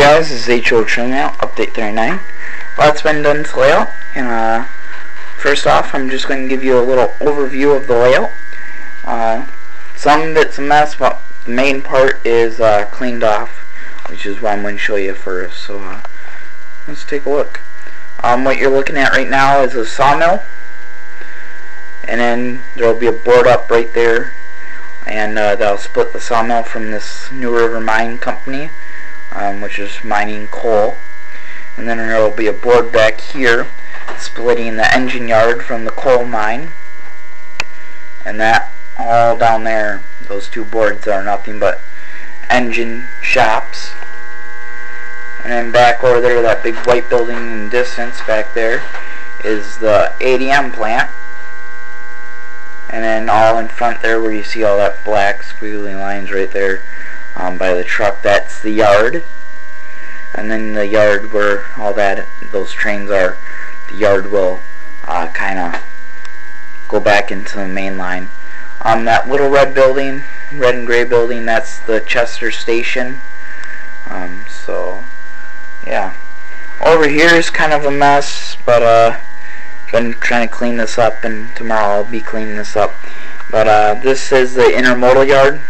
Guys, this is HO Trim Layout, update 39. Lots been done to layout, and first off, I'm just going to give you a little overview of the layout. Some of it's a mess, but the main part is cleaned off, which is what I'm going to show you first. So let's take a look. What you're looking at right now is a sawmill, and then there will be a board up right there, and that'll split the sawmill from this New River Mine Company, which is mining coal. And then there will be a board back here splitting the engine yard from the coal mine, and that all down there, those two boards are nothing but engine shops. And then back over there, that big white building in the distance back there is the ADM plant. And then all in front there, where you see all that black squiggly lines right there by the truck, that's the yard. And then the yard where all those trains are, the yard will kind of go back into the main line. That little red building, red and gray building, that's the Chester station. So yeah, over here is kind of a mess, but I've been trying to clean this up, and tomorrow I'll be cleaning this up. But this is the intermodal yard.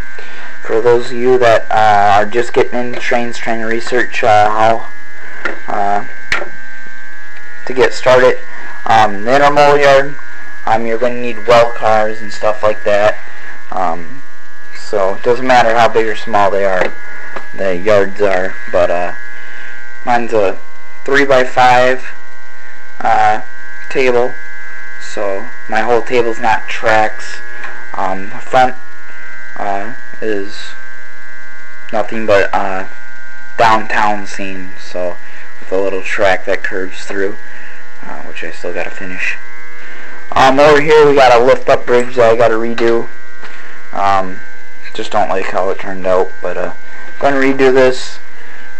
For those of you that are just getting into trains, trying to research how to get started, the intermodal yard, you're going to need well cars and stuff like that. So it doesn't matter how big or small they are, the yards are. But mine's a 3x5 table, so my whole table's not tracks. The front is nothing but downtown scene, so with a little track that curves through, which I still gotta finish. Over here we got a lift up bridge that I gotta redo. Just don't like how it turned out, but gonna redo this.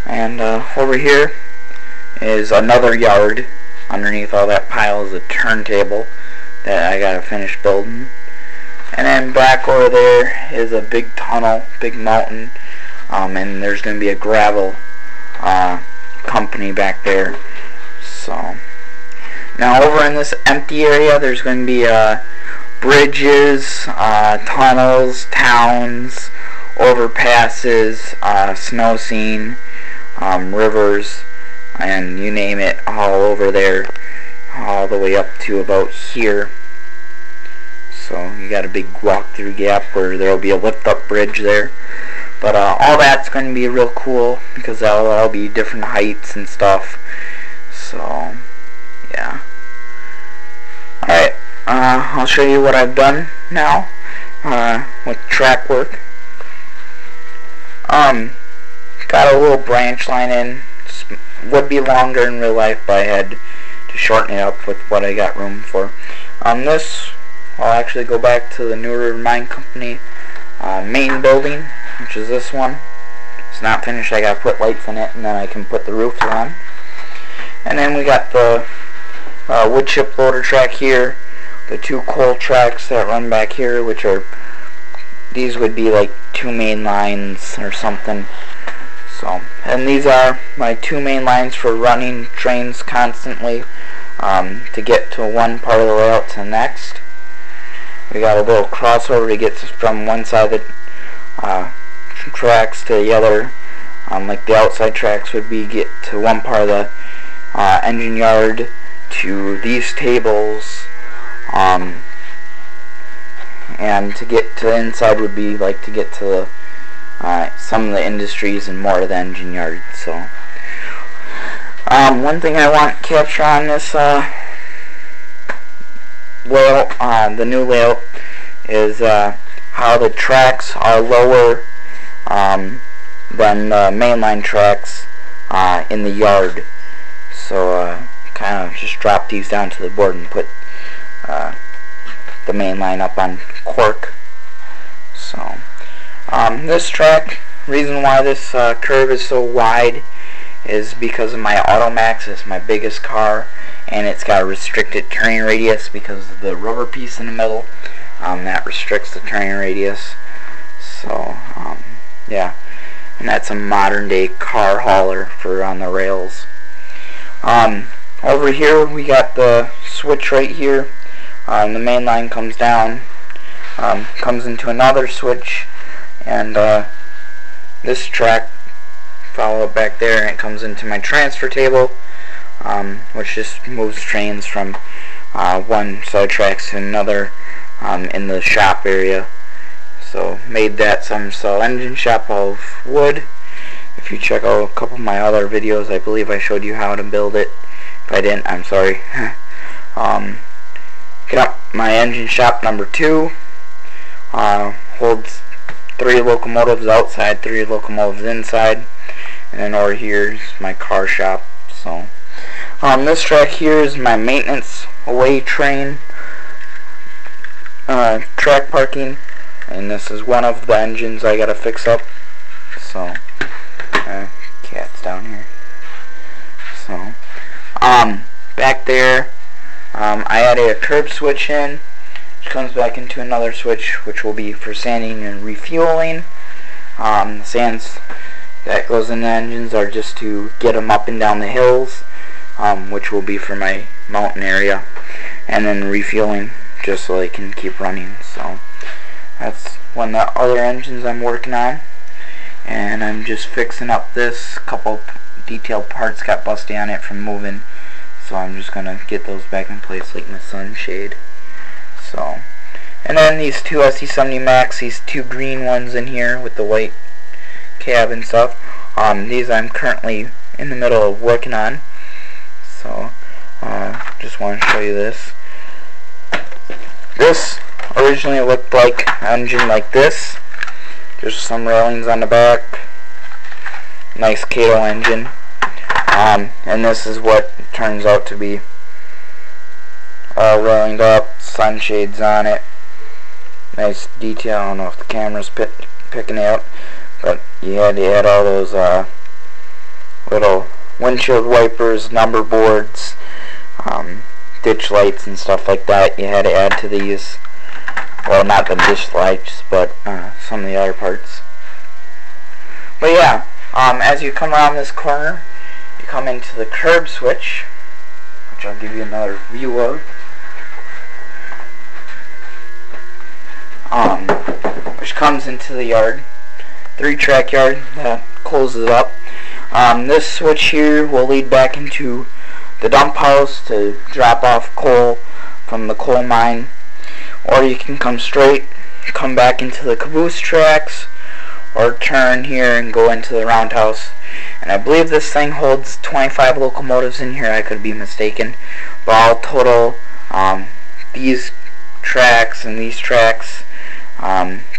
And over here is another yard. Underneath all that pile is a turntable that I gotta finish building. And then back over there is a big tunnel, big mountain, and there's going to be a gravel company back there. So now over in this empty area, there's going to be bridges, tunnels, towns, overpasses, snow scene, rivers, and you name it, all over there, all the way up to about here. So you got a big walk-through gap where there will be a lift-up bridge there. But all that's going to be real cool, because that'll all be different heights and stuff. So yeah. Alright, I'll show you what I've done now with track work. Got a little branch line in. Would be longer in real life, but I had to shorten it up with what I got room for. This, I'll actually go back to the New River Mine Company main building, which is this one. It's not finished. I gotta put lights in it, and then I can put the roofs on. And then we got the wood chip loader track here, the two coal tracks that run back here, which are, these would be like two main lines or something. So, and these are my two main lines for running trains constantly to get to one part of the layout to the next. We got a little crossover to get from one side of the tracks to the other. Like the outside tracks would be get to one part of the engine yard to these tables, and to get to the inside would be like to get to the some of the industries and more of the engine yard. So one thing I want to capture on this layout, the new layout, is how the tracks are lower than the mainline tracks in the yard. So kind of just drop these down to the board and put the main line up on cork. So this track, reason why this curve is so wide is because of my Automax. It's my biggest car, and it's got a restricted turning radius because of the rubber piece in the middle. That restricts the turning radius. So yeah, and that's a modern day car hauler for on the rails. Over here we got the switch right here. The main line comes down, comes into another switch, and this track follow up back there, and it comes into my transfer table, which just moves trains from one set of tracks to another in the shop area. So made that some cell engine shop of wood. If you check out a couple of my other videos, I believe I showed you how to build it. If I didn't, I'm sorry. Get up my engine shop number 2. Holds 3 locomotives outside, 3 locomotives inside, and then over here is my car shop. So this track here is my maintenance away train track parking, and this is one of the engines I gotta fix up. So cat's down here. So back there I added a curb switch in, which comes back into another switch, which will be for sanding and refueling. The sands that goes in the engines are just to get them up and down the hills, which will be for my mountain area, and then refueling just so they can keep running. So that's one of the other engines I'm working on, and I'm just fixing up this. Couple detailed parts got busted on it from moving, so I'm just gonna get those back in place, like my sunshade. So, and then these 2 SC70 Max, these 2 green ones in here with the white cab and stuff, these I'm currently in the middle of working on. So just want to show you this. This originally looked like an engine like this, just some railings on the back, nice Kato engine, and this is what it turns out to be. All railinged up, sunshades on it, nice detail. I don't know if the camera's picking it up, but you had to add all those little windshield wipers, number boards, ditch lights and stuff like that. You had to add to these. Well, not the ditch lights, but some of the other parts. But yeah, as you come around this corner, you come into the curb switch, which I'll give you another view of. Which comes into the yard, 3-track yard that closes up. This switch here will lead back into the dump house to drop off coal from the coal mine, or you can come straight, come back into the caboose tracks, or turn here and go into the roundhouse. And I believe this thing holds 25 locomotives in here. I could be mistaken, but all total, these tracks and these tracks,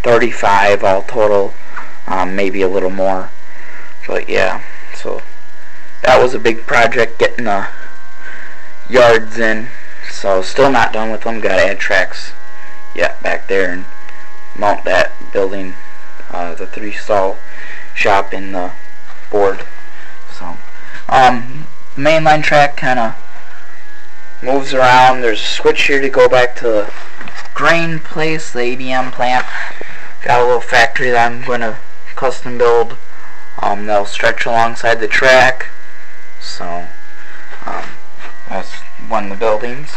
35 all total, maybe a little more. But yeah, so that was a big project, getting the yards in. So still not done with them. Gotta add tracks yet back there and mount that building, the 3-stall shop in the board. So the mainline track kind of moves around. There's a switch here to go back to the grain place, the ADM plant. Got a little factory that I'm going to custom build. That'll stretch alongside the track. So that's one of the buildings.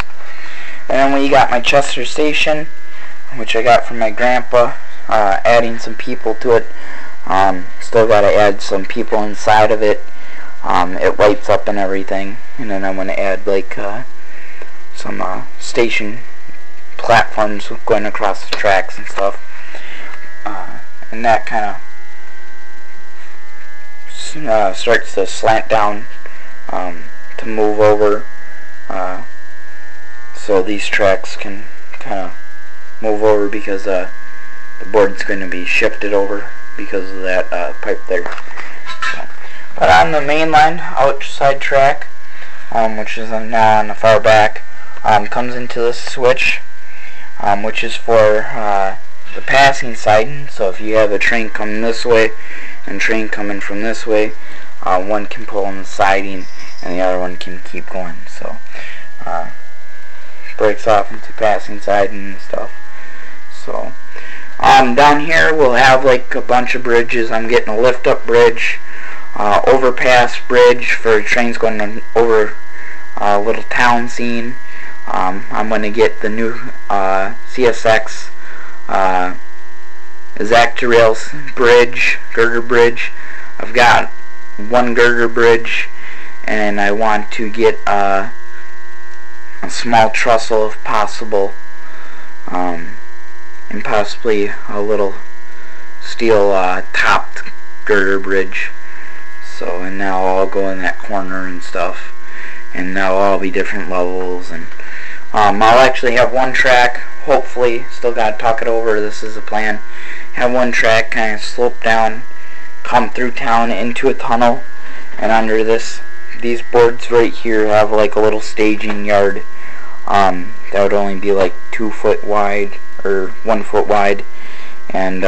And then we got my Chester station, which I got from my grandpa, adding some people to it. Still got to add some people inside of it. It lights up and everything. And then I'm going to add like some station platforms going across the tracks and stuff. And that kind of starts to slant down to move over, so these tracks can kind of move over, because the board's going to be shifted over because of that pipe there. So, but on the main line outside track, which is now on the far back, comes into this switch, which is for the passing siding. So if you have a train coming this way and train coming from this way, one can pull on the siding and the other one can keep going. So breaks off into passing siding and stuff. So down here we'll have like a bunch of bridges. I'm getting a lift up bridge. overpass bridge for trains going over a little town scene. I'm going to get the new CSX Zactorail bridge, girder bridge. I've got one girder bridge, and I want to get a small trestle if possible, and possibly a little steel topped girder bridge. So, and now I'll go in that corner and stuff, and now all be different levels, and I'll actually have one track, hopefully, still gotta talk it over, this is the plan, have one track kind of slope down, come through town into a tunnel, and under these boards right here have like a little staging yard, that would only be like 2 foot wide, or 1 foot wide, and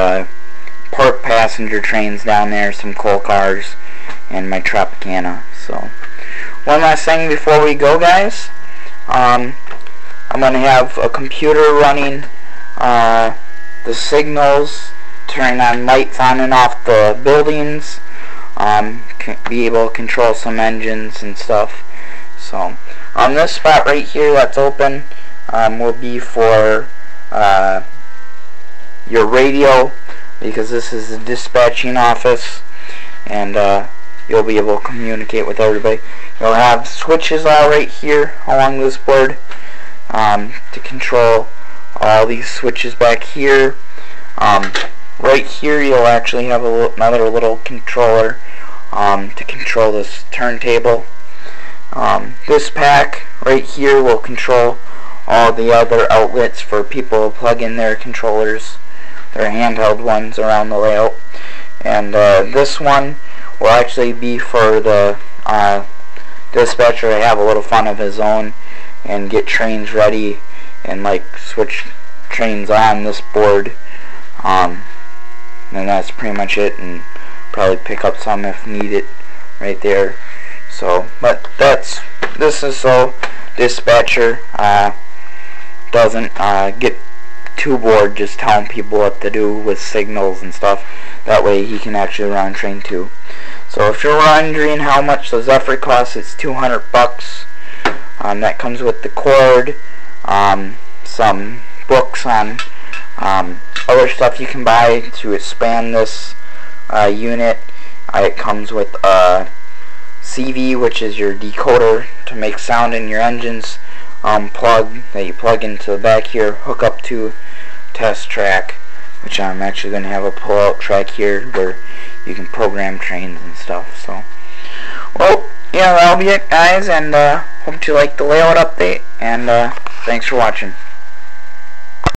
park passenger trains down there, some coal cars, and my Tropicana. So, one last thing before we go, guys. I'm going to have a computer running the signals, turning on lights on and off the buildings, be able to control some engines and stuff. So, on this spot right here that's open will be for your radio, because this is the dispatching office, and you'll be able to communicate with everybody. You'll have switches out right here along this board to control all these switches back here. Right here you'll actually have another little controller to control this turntable. This pack right here will control all the other outlets for people to plug in their controllers, their handheld ones around the layout. And this one will actually be for the dispatcher to have a little fun of his own and get trains ready and like switch trains on this board. And that's pretty much it, and probably pick up some if needed right there. So, but this is so dispatcher doesn't get too bored just telling people what to do with signals and stuff. That way he can actually run train too. So if you're wondering how much the Zephyr costs, it's $200. That comes with the cord, some books on other stuff you can buy to expand this unit. It comes with a CV, which is your decoder to make sound in your engines, plug that you plug into the back here, hook up to test track, which I'm actually going to have a pull-out track here where you can program trains and stuff. So, well, yeah, that'll be it, guys, and hope you like the layout update, and thanks for watching.